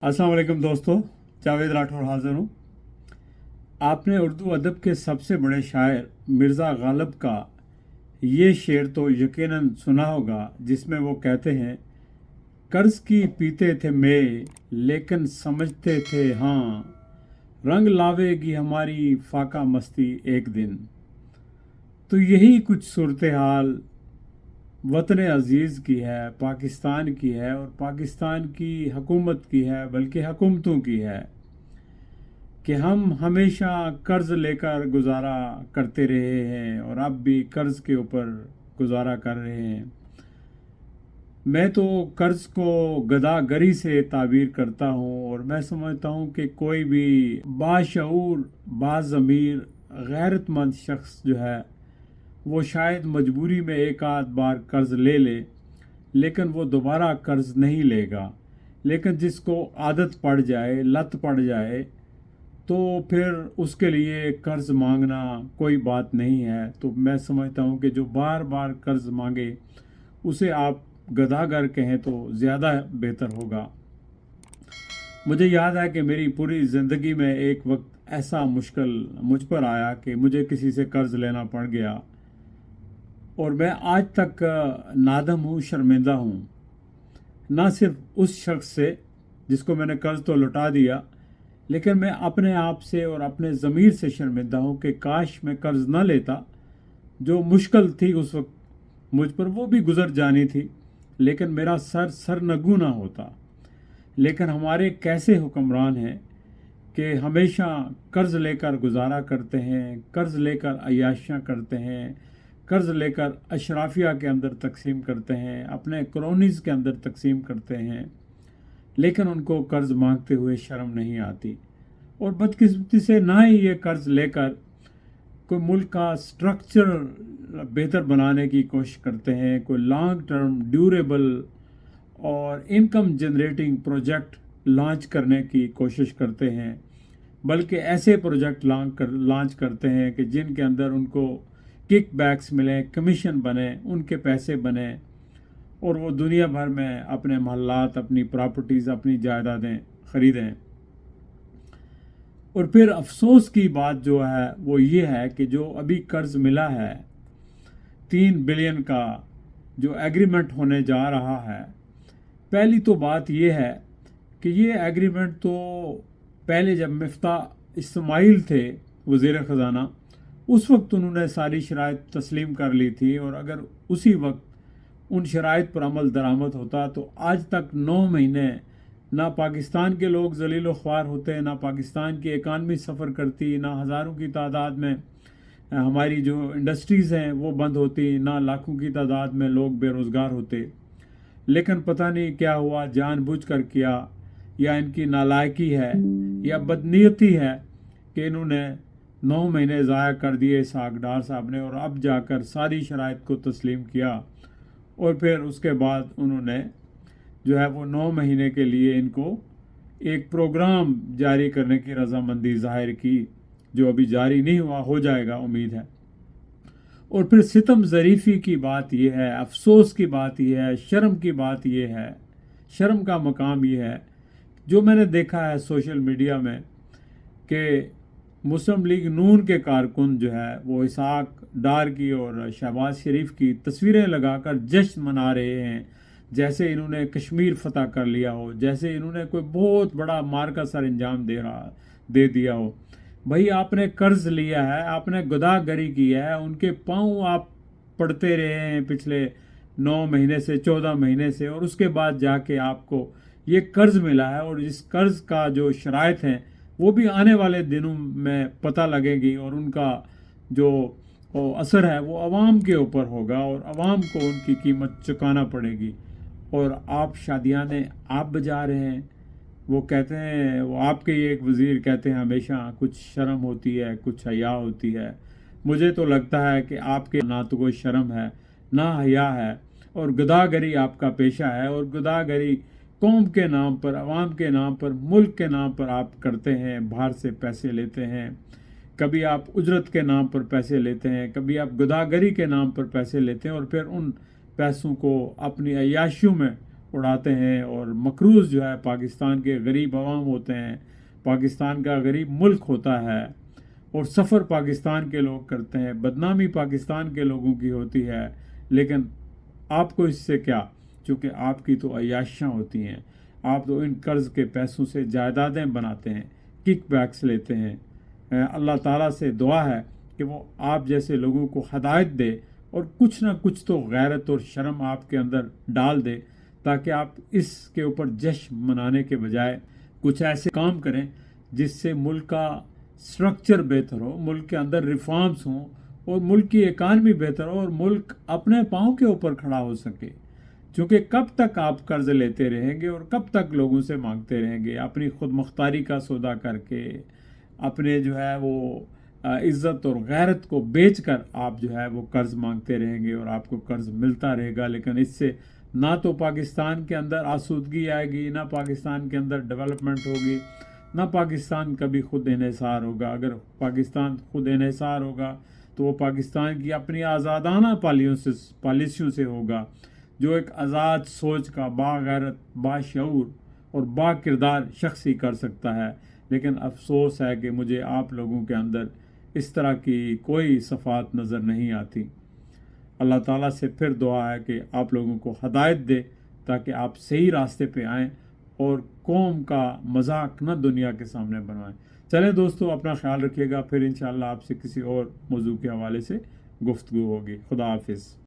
अस्सलाम वालेकुम दोस्तों, जावेद राठौर हाज़िर हूँ। आपने उर्दू अदब के सबसे बड़े शायर मिर्ज़ा गालिब का ये शेर तो यकीनन सुना होगा, जिसमें वो कहते हैं, कर्ज़ की पीते थे मैं लेकिन समझते थे हाँ, रंग लावेगी हमारी फाका मस्ती एक दिन। तो यही कुछ सूरत हाल वतन अज़ीज़ की है, पाकिस्तान की है और पाकिस्तान की हुकूमत की है, बल्कि हुकूमतों की है कि हम हमेशा कर्ज़ लेकर गुजारा करते रहे हैं और अब भी कर्ज़ के ऊपर गुजारा कर रहे हैं। मैं तो कर्ज़ को गदागरी से ताबीर करता हूँ और मैं समझता हूँ कि कोई भी बाशऊर बाज़मीर गैरतमंद शख्स जो है वो शायद मजबूरी में एक आध बार कर्ज़ ले ले, लेकिन वो दोबारा कर्ज़ नहीं लेगा। लेकिन जिसको आदत पड़ जाए, लत पड़ जाए, तो फिर उसके लिए कर्ज़ मांगना कोई बात नहीं है। तो मैं समझता हूँ कि जो बार बार कर्ज़ मांगे उसे आप गदागर कहें तो ज़्यादा बेहतर होगा। मुझे याद है कि मेरी पूरी ज़िंदगी में एक वक्त ऐसा मुश्किल मुझ पर आया कि मुझे किसी से कर्ज़ लेना पड़ गया और मैं आज तक नादम हूँ, शर्मिंदा हूँ। ना सिर्फ उस शख्स से जिसको मैंने कर्ज़ तो लौटा दिया, लेकिन मैं अपने आप से और अपने ज़मीर से शर्मिंदा हूँ कि काश मैं कर्ज़ ना लेता। जो मुश्किल थी उस वक्त मुझ पर, वो भी गुज़र जानी थी, लेकिन मेरा सरनगू ना होता। लेकिन हमारे कैसे हुक्मरान हैं कि हमेशा कर्ज़ लेकर गुजारा करते हैं, कर्ज़ लेकर अय्याशियाँ करते हैं, कर्ज़ लेकर अशराफिया के अंदर तकसीम करते हैं, अपने क्रोनीज़ के अंदर तकसीम करते हैं, लेकिन उनको कर्ज़ मांगते हुए शर्म नहीं आती। और बदकिस्मती से ना ही ये कर्ज़ लेकर कोई मुल्क का स्ट्रक्चर बेहतर बनाने की कोशिश करते हैं, कोई लॉन्ग टर्म ड्यूरेबल और इनकम जनरेटिंग प्रोजेक्ट लॉन्च करने की कोशिश करते हैं, बल्कि ऐसे प्रोजेक्ट लॉन्च करते हैं कि जिनके अंदर उनको किक बैक्स मिलें, कमीशन बने, उनके पैसे बने और वो दुनिया भर में अपने महल्लात, अपनी प्रॉपर्टीज़, अपनी जायदादें ख़रीदें। और फिर अफसोस की बात जो है वो ये है कि जो अभी कर्ज़ मिला है 3 बिलियन का, जो एग्रीमेंट होने जा रहा है, पहली तो बात ये है कि ये एग्रीमेंट तो पहले जब मिफ्ताह इस्माइल थे वज़ीर ख़ज़ाना, उस वक्त उन्होंने सारी शराइत तस्लीम कर ली थी। और अगर उसी वक्त उन शराइत पर अमल दरामद होता तो आज तक 9 महीने ना पाकिस्तान के लोग जलील व ख्वार होते, ना पाकिस्तान की इकानमी सफ़र करती, ना हज़ारों की तादाद में हमारी जो इंडस्ट्रीज़ हैं वो बंद होती, ना लाखों की तादाद में लोग बेरोज़गार होते। लेकिन पता नहीं क्या हुआ, जानबूझकर किया या इनकी नालायकी है या बदनीयती है कि इन्होंने 9 महीने ज़ाया कर दिए इसहाक डार साहब ने, और अब जाकर सारी शराइत को तस्लीम किया और फिर उसके बाद उन्होंने जो है वो 9 महीने के लिए इनको एक प्रोग्राम जारी करने की रजामंदी ज़ाहिर की, जो अभी जारी नहीं हुआ, हो जाएगा उम्मीद है। और फिर सितम ज़रीफ़ी की बात यह है, अफसोस की बात यह है, शर्म की बात यह है, शर्म का मकाम यह है, जो मैंने देखा है सोशल मीडिया में कि मुस्लिम लीग नून के कारकुन जो है वो इसहाक डार की और शहबाज शरीफ की तस्वीरें लगाकर जश्न मना रहे हैं, जैसे इन्होंने कश्मीर फ़तह कर लिया हो, जैसे इन्होंने कोई बहुत बड़ा मार का सर अंजाम दे दिया हो। भाई, आपने कर्ज़ लिया है, आपने गुदागरी की है, उनके पाँव आप पड़ते रहे हैं पिछले 9 महीने से, 14 महीने से, और उसके बाद जाके आपको ये कर्ज़ मिला है। और इस कर्ज़ का जो शराइत हैं वो भी आने वाले दिनों में पता लगेगी और उनका जो असर है वो आवाम के ऊपर होगा और आवाम को उनकी कीमत चुकाना पड़ेगी। और आप शादियाने आप बजा रहे हैं, वो कहते हैं, वो आपके ही एक वज़ीर कहते हैं हमेशा कुछ शर्म होती है, कुछ हया होती है। मुझे तो लगता है कि आपके ना तो कोई शर्म है, ना हया है, और गदागरी आपका पेशा है। और गदागरी कौम के नाम पर, अवाम के नाम पर, मुल्क के नाम पर आप करते हैं, बाहर से पैसे लेते हैं, कभी आप उजरत के नाम पर पैसे लेते हैं, कभी आप गदागरी के नाम पर पैसे लेते हैं और फिर उन पैसों को अपनी अय्याशियों में उड़ाते हैं और मकरूज़ जो है पाकिस्तान के गरीब आवाम होते हैं, पाकिस्तान का गरीब मुल्क होता है और सफ़र पाकिस्तान के लोग करते हैं, बदनामी पाकिस्तान के लोगों की होती है। लेकिन आपको इससे क्या, चूँकि आपकी तो अय्याशियाँ होती हैं, आप तो इन कर्ज़ के पैसों से जायदादें बनाते हैं, किक बैक्स लेते हैं। अल्लाह ताला से दुआ है कि वो आप जैसे लोगों को हदायत दे और कुछ ना कुछ तो गैरत और शर्म आपके अंदर डाल दे, ताकि आप इसके ऊपर जश्न मनाने के बजाय कुछ ऐसे काम करें जिससे मुल्क का स्ट्रक्चर बेहतर हो, मुल्क के अंदर रिफॉर्म्स हों और मुल्क की इकानमी बेहतर हो और मुल्क अपने पाँव के ऊपर खड़ा हो सके। क्योंकि कब तक आप कर्ज लेते रहेंगे और कब तक लोगों से मांगते रहेंगे, अपनी खुद मुख्तारी का सौदा करके, अपने जो है वो इज़्ज़त और गैरत को बेचकर आप जो है वो कर्ज मांगते रहेंगे और आपको कर्ज मिलता रहेगा। लेकिन इससे ना तो पाकिस्तान के अंदर आसूदगी आएगी, ना पाकिस्तान के अंदर डेवलपमेंट होगी, ना पाकिस्तान कभी खुद इन्हिसार होगा। अगर पाकिस्तान खुद इन्हिसार होगा तो वो पाकिस्तान की अपनी आज़ादाना पॉलिसियों से होगा, जो एक आज़ाद सोच का बागैरत, बाशऊर और बाकिरदार शख्स ही कर सकता है। लेकिन अफसोस है कि मुझे आप लोगों के अंदर इस तरह की कोई सफ़ात नज़र नहीं आती। अल्लाह ताला से फिर दुआ है कि आप लोगों को हदायत दे ताकि आप सही रास्ते पे आएँ और कौम का मजाक न दुनिया के सामने बनवाएं। चलें दोस्तों, अपना ख्याल रखिएगा। फिर इंशाअल्लाह आपसे किसी और मौजू के हवाले से गुफ्तगू होगी। खुदा हाफिज़।